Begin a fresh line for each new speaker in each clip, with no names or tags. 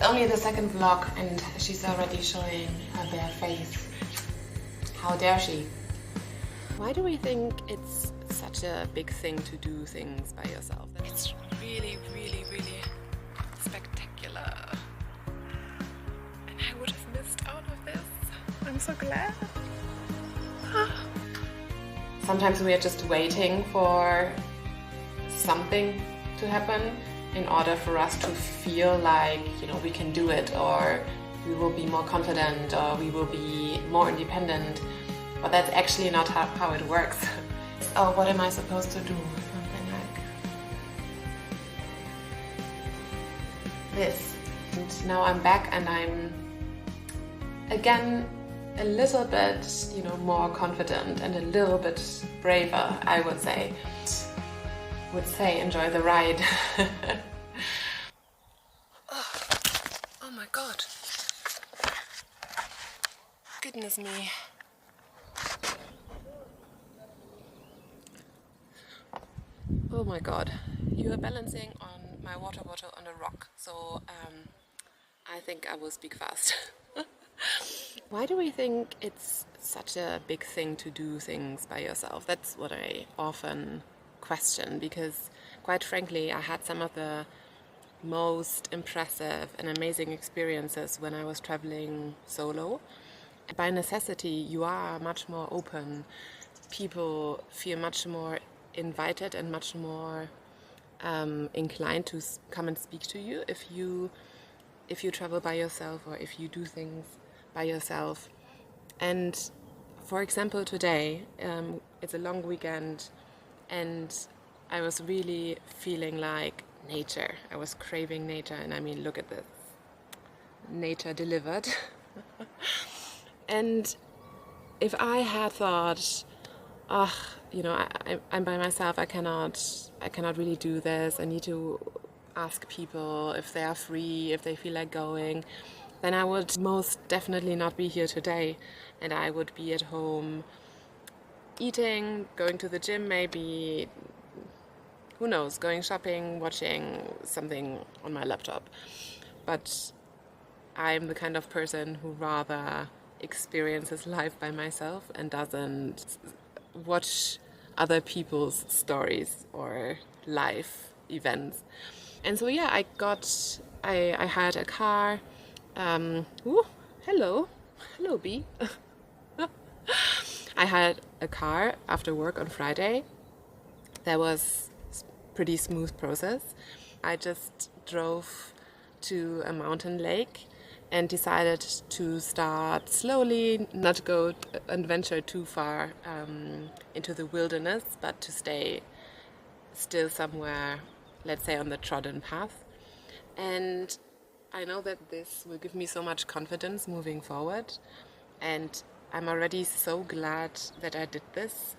It's only the second vlog and she's already showing her bare face. How dare she? Why do we think it's such a big thing to do things by yourself? It's really, really, really spectacular. And I would have missed out of this. I'm so glad. Sometimes we are just waiting for something to happen in order for us to feel like, you know, we can do it, or we will be more confident, or we will be more independent. But that's actually not how it works. Oh, what am I supposed to do? Something like this. And now I'm back and I'm again a little bit, you know, more confident and a little bit braver, I would say. Enjoy the ride. Oh my god. Goodness me. Oh my god. You are balancing on my water bottle on a rock, so I think I will speak fast. Why do we think it's such a big thing to do things by yourself? That's what I often question, because quite frankly I had some of the most impressive and amazing experiences when I was traveling solo. By necessity you are much more open. People feel much more invited and much more inclined to come and speak to you if you travel by yourself or if you do things by yourself. And for example, today it's a long weekend and I was really feeling like nature. I was craving nature, and I mean, look at this. Nature delivered. And if I had thought, you know, I'm by myself, I cannot really do this, I need to ask people if they are free, if they feel like going, then I would most definitely not be here today, and I would be at home eating, going to the gym maybe, who knows, going shopping, watching something on my laptop. But I'm the kind of person who rather experiences life by myself and doesn't watch other people's stories or life events. And so yeah, I had a car. Hello B. I had a car after work on Friday. That was a pretty smooth process. I just drove to a mountain lake and decided to start slowly, not go and venture too far into the wilderness, but to stay still somewhere, let's say, on the trodden path. And I know that this will give me so much confidence moving forward, and I'm already so glad that I did this.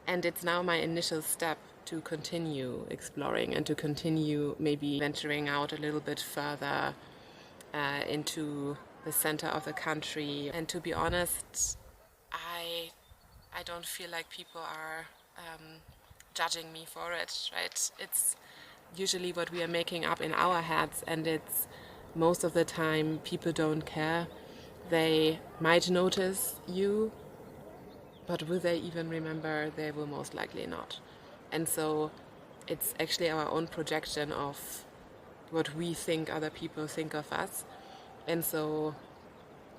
And it's now my initial step to continue exploring and to continue maybe venturing out a little bit further into the center of the country. And to be honest, I don't feel like people are judging me for it, right? It's usually what we are making up in our heads, and it's most of the time people don't care. They might notice you, but will they even remember? They will most likely not. And so it's actually our own projection of what we think other people think of us. And so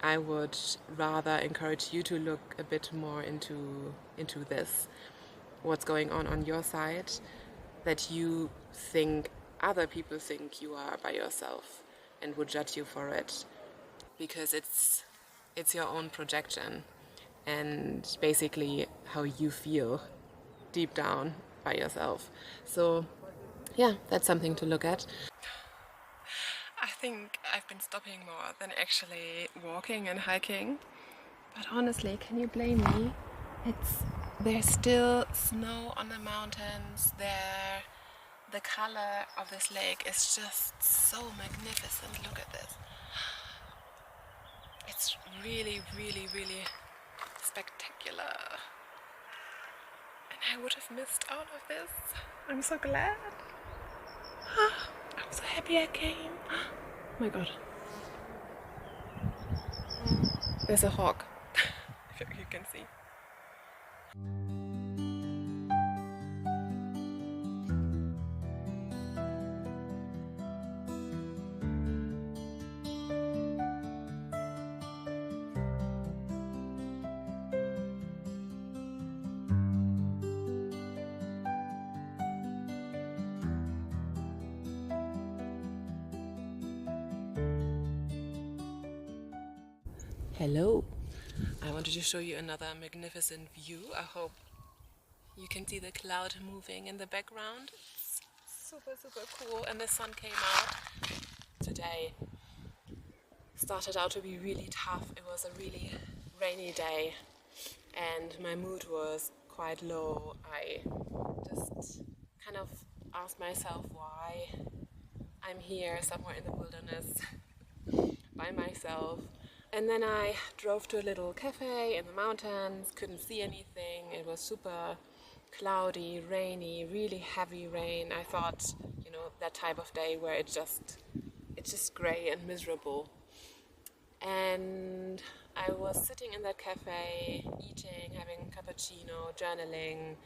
I would rather encourage you to look a bit more into this, what's going on your side, that you think other people think you are by yourself and would judge you for it, because it's your own projection and basically how you feel deep down by yourself. So yeah, that's something to look at. I think I've been stopping more than actually walking and hiking. But honestly, can you blame me? There's still snow on the mountains. The color of this lake is just so magnificent. Look at this. It's really, really, really spectacular. And I would have missed out of this. I'm so glad. I'm so happy I came. Oh my god. There's a hawk, if you can see. Hello. I wanted to show you another magnificent view. I hope you can see the cloud moving in the background. It's super, super cool, and the sun came out. Today started out to be really tough. It was a really rainy day and my mood was quite low. I just kind of asked myself why I'm here somewhere in the wilderness by myself. And then I drove to a little cafe in the mountains, couldn't see anything. It was super cloudy, rainy, really heavy rain. I thought, that type of day where it's just grey and miserable. And I was sitting in that cafe, eating, having a cappuccino, journaling,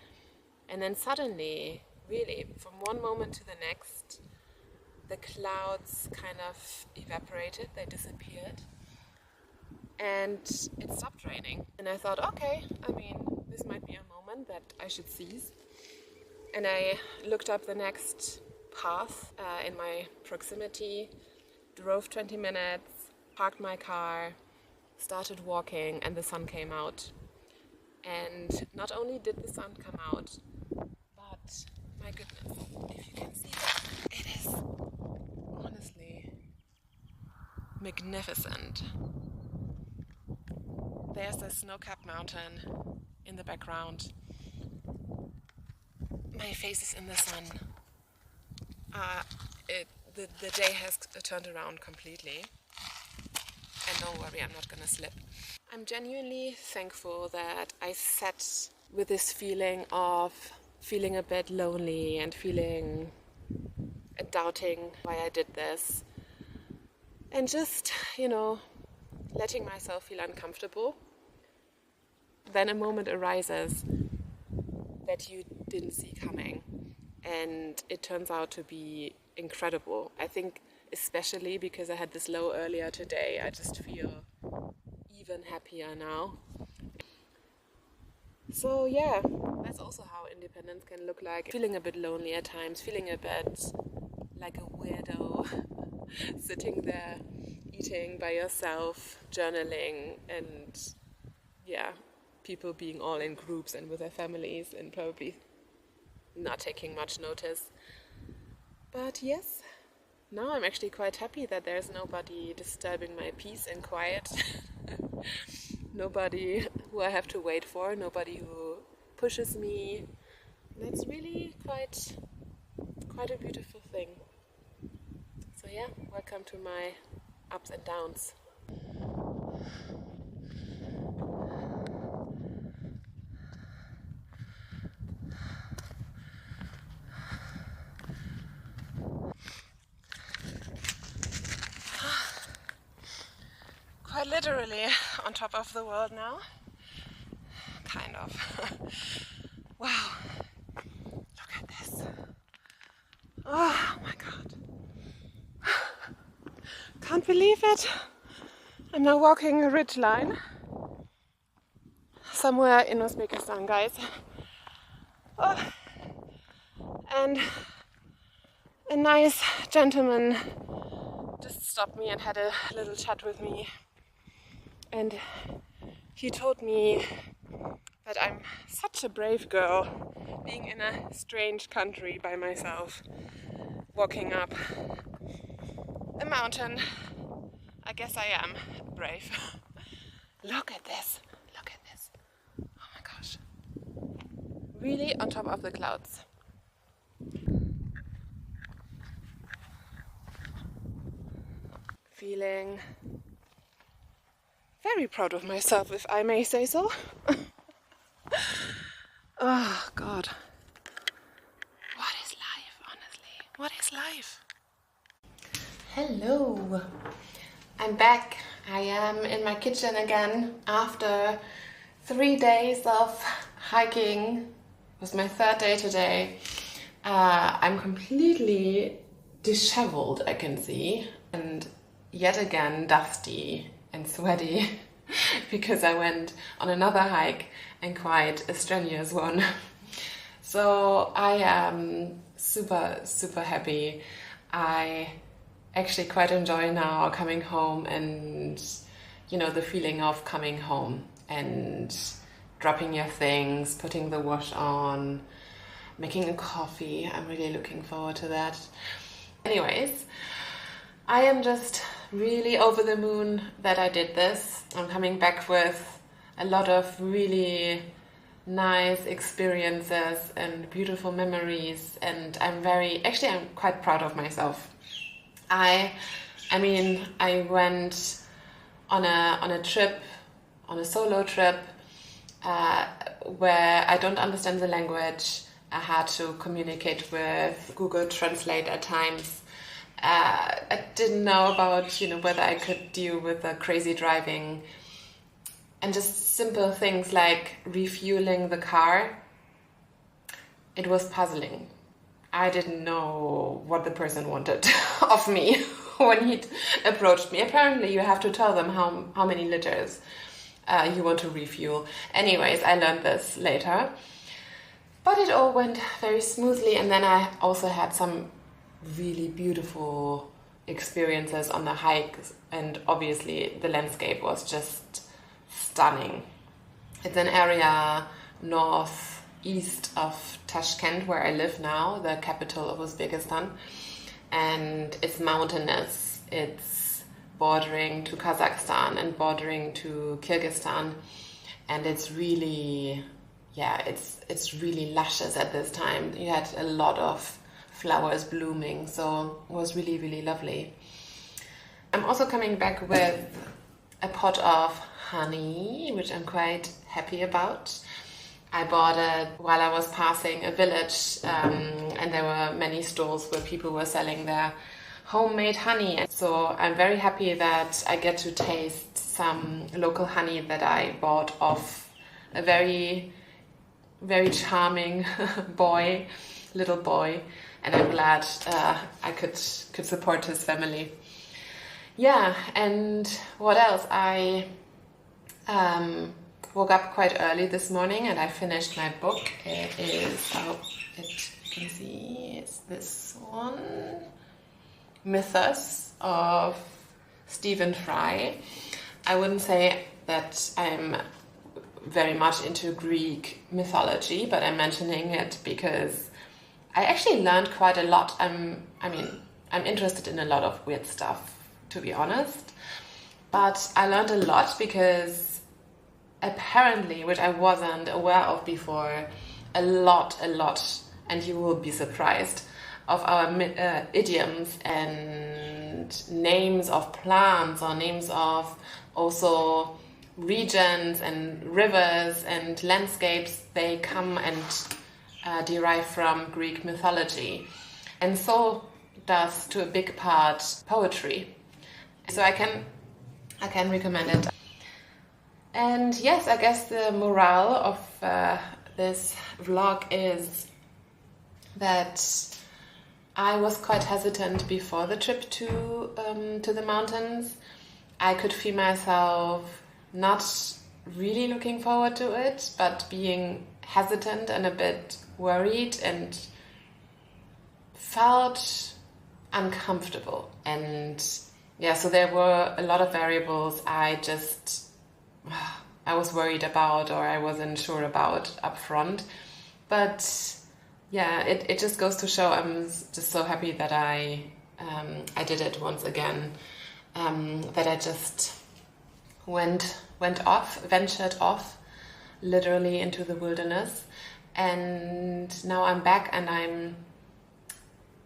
and then suddenly, really, from one moment to the next, the clouds kind of evaporated, they disappeared. And it stopped raining. And I thought, okay, this might be a moment that I should seize. And I looked up the next path in my proximity, drove 20 minutes, parked my car, started walking, and the sun came out. And not only did the sun come out, but my goodness, if you can see that, it is honestly magnificent. There's a snow-capped mountain in the background. My face is in the sun. The day has turned around completely. And don't worry, I'm not gonna slip. I'm genuinely thankful that I sat with this feeling of feeling a bit lonely and doubting why I did this. And just, letting myself feel uncomfortable. Then a moment arises that you didn't see coming, and it turns out to be incredible. I think especially because I had this low earlier today, I just feel even happier now. So yeah, that's also how independence can look like. Feeling a bit lonely at times, feeling a bit like a weirdo, sitting there eating by yourself, journaling, and people being all in groups and with their families and probably not taking much notice. But yes, now I'm actually quite happy that there's nobody disturbing my peace and quiet. Nobody who I have to wait for, nobody who pushes me. That's really quite a beautiful thing. So yeah, welcome to my ups and downs. Quite literally on top of the world now. Kind of. Wow. Look at this. Oh my god. Can't believe it. I'm now walking a ridge line. Somewhere in Uzbekistan, guys. Oh. And a nice gentleman just stopped me and had a little chat with me. And he told me that I'm such a brave girl, being in a strange country by myself, walking up a mountain. I guess I am brave. Look at this. Look at this. Oh my gosh. Really on top of the clouds. Feeling very proud of myself, if I may say so. Oh God. What is life, honestly? What is life? Hello. I'm back I am in my kitchen again after 3 days of hiking. It was my third day today. I'm completely disheveled, I can see, and yet again dusty and sweaty because I went on another hike and quite a strenuous one. So I am super, super happy. I actually quite enjoy now coming home and, the feeling of coming home and dropping your things, putting the wash on, making a coffee. I'm really looking forward to that. Anyways, I am just really over the moon that I did this. I'm coming back with a lot of really nice experiences and beautiful memories, and I'm quite proud of myself. I went on a trip, on a solo trip, where I don't understand the language. I had to communicate with Google Translate at times. I didn't know about, whether I could deal with the crazy driving, and just simple things like refueling the car. It was puzzling. I didn't know what the person wanted of me when he approached me. Apparently, you have to tell them how many liters you want to refuel. Anyways, I learned this later. But it all went very smoothly, and then I also had some really beautiful experiences on the hike, and obviously the landscape was just stunning. It's an area northeast of Tashkent, where I live now, the capital of Uzbekistan, and it's mountainous. It's bordering to Kazakhstan and bordering to Kyrgyzstan, and it's really, it's really luscious at this time. You had a lot of flowers blooming, so it was really, really lovely. I'm also coming back with a pot of honey, which I'm quite happy about. I bought it while I was passing a village, and there were many stalls where people were selling their homemade honey. So I'm very happy that I get to taste some local honey that I bought off a very, very charming little boy, and I'm glad I could support his family. Yeah, and what else? I woke up quite early this morning and I finished my book. You can see, it's this one, Mythos of Stephen Fry. I wouldn't say that I'm very much into Greek mythology, but I'm mentioning it because I actually learned quite a lot. I'm interested in a lot of weird stuff, to be honest. But I learned a lot because apparently, which I wasn't aware of before, a lot, and you will be surprised, of our idioms and names of plants or names of also regions and rivers and landscapes, they come and derive from Greek mythology. And so does, to a big part, poetry. So I can recommend it. And yes, I guess the morale of this vlog is that I was quite hesitant before the trip to the mountains. I could feel myself not really looking forward to it, but being hesitant and a bit worried, and felt uncomfortable. And yeah, so there were a lot of variables I was worried about, or I wasn't sure about up front. But yeah, it just goes to show I'm just so happy that I did it once again, that I just ventured off literally into the wilderness. And now I'm back and I'm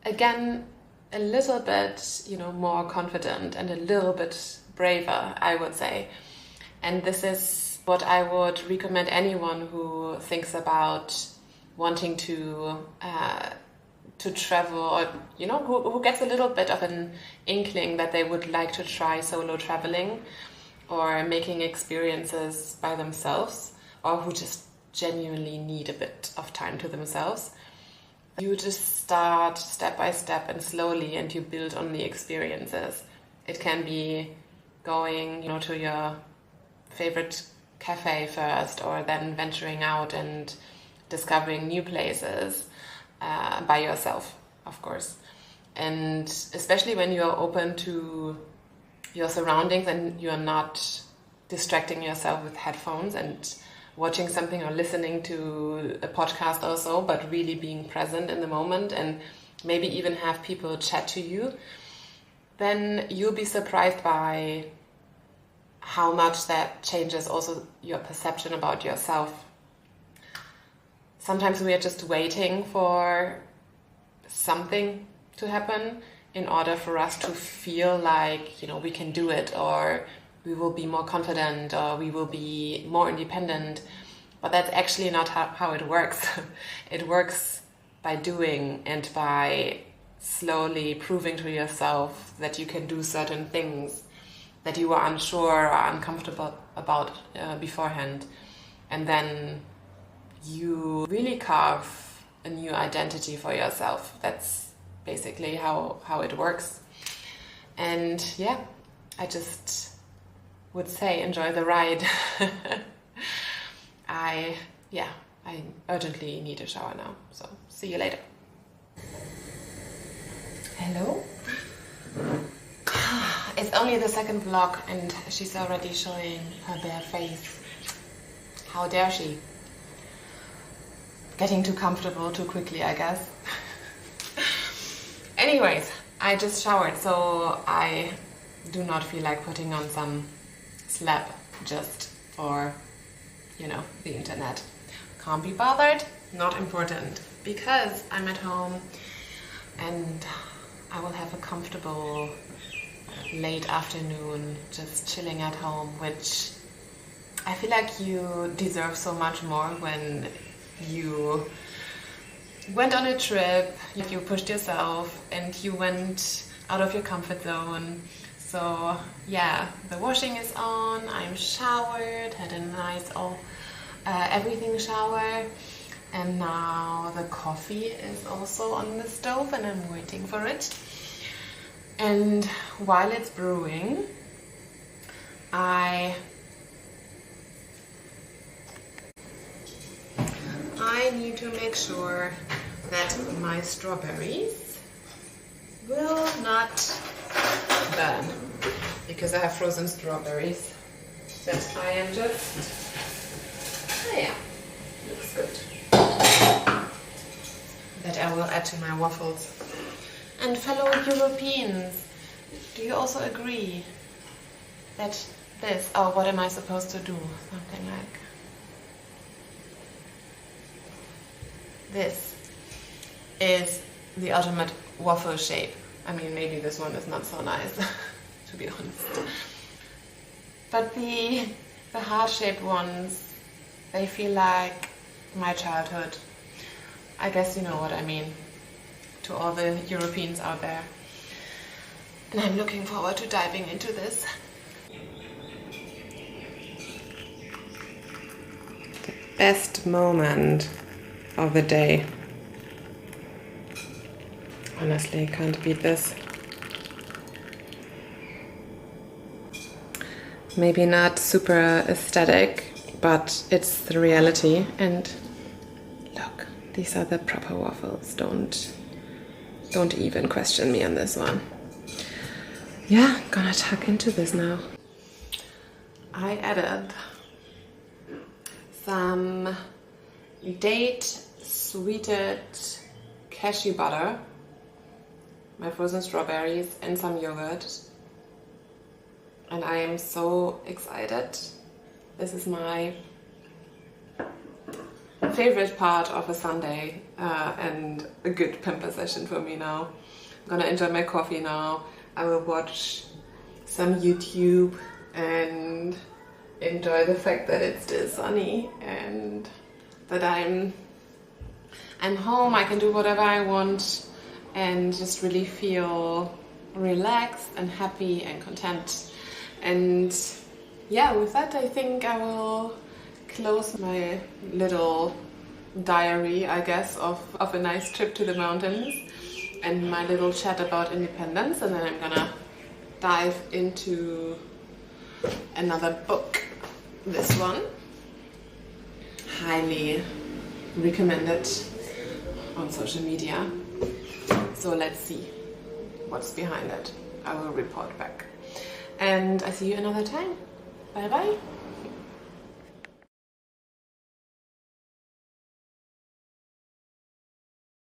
again a little bit, more confident and a little bit braver, I would say. And this is what I would recommend anyone who thinks about wanting to to travel, or who gets a little bit of an inkling that they would like to try solo traveling or making experiences by themselves, or who just genuinely need a bit of time to themselves. You just start step by step and slowly, and you build on the experiences. It can be going, to your favorite cafe first, or then venturing out and discovering new places by yourself, of course. And especially when you're open to your surroundings and you're not distracting yourself with headphones and watching something or listening to a podcast or so, but really being present in the moment, and maybe even have people chat to you, then you'll be surprised by how much that changes also your perception about yourself. Sometimes we are just waiting for something to happen in order for us to feel like, we can do it, or we will be more confident, or we will be more independent. But that's actually not how it works. It works by doing and by slowly proving to yourself that you can do certain things that you were unsure or uncomfortable about beforehand. And then you really carve a new identity for yourself. That's basically how it works. And yeah, I just would say enjoy the ride. I urgently need a shower now, so see you later. Hello? It's only the second vlog and she's already showing her bare face. How dare she? Getting too comfortable too quickly, I guess. Anyways, I just showered, so I do not feel like putting on some slap just for, the internet. Can't be bothered, not important, because I'm at home and I will have a comfortable late afternoon just chilling at home, which I feel like you deserve so much more when you went on a trip, you pushed yourself and you went out of your comfort zone. So yeah, the washing is on, I'm showered, had a nice everything shower, and now the coffee is also on the stove and I'm waiting for it. And while it's brewing, I need to make sure that my strawberries will not burn, because I have frozen strawberries that I am just, looks good, that I will add to my waffles. And fellow Europeans, do you also agree that what am I supposed to do? Something like this is the ultimate waffle shape. I mean, maybe this one is not so nice, to be honest. But the heart-shaped ones, they feel like my childhood. I guess you know what I mean, to all the Europeans out there. And I'm looking forward to diving into this. The best moment of the day. Honestly, can't beat this. Maybe not super aesthetic, but it's the reality. And look, these are the proper waffles. Don't even question me on this one. Yeah, gonna tuck into this now. I added some date sweetened cashew butter, my frozen strawberries, and some yogurt. And I am so excited. This is my favorite part of a Sunday and a good pamper session for me now. I'm gonna enjoy my coffee now. I will watch some YouTube and enjoy the fact that it's still sunny and that I'm home. I can do whatever I want. and just really feel relaxed and happy and content. And yeah, with that I think I will close my little diary, I guess, of a nice trip to the mountains and my little chat about independence, and then I'm gonna dive into another book. This one, highly recommended on social media. So let's see what's behind it. I will report back. And I see you another time. Bye bye.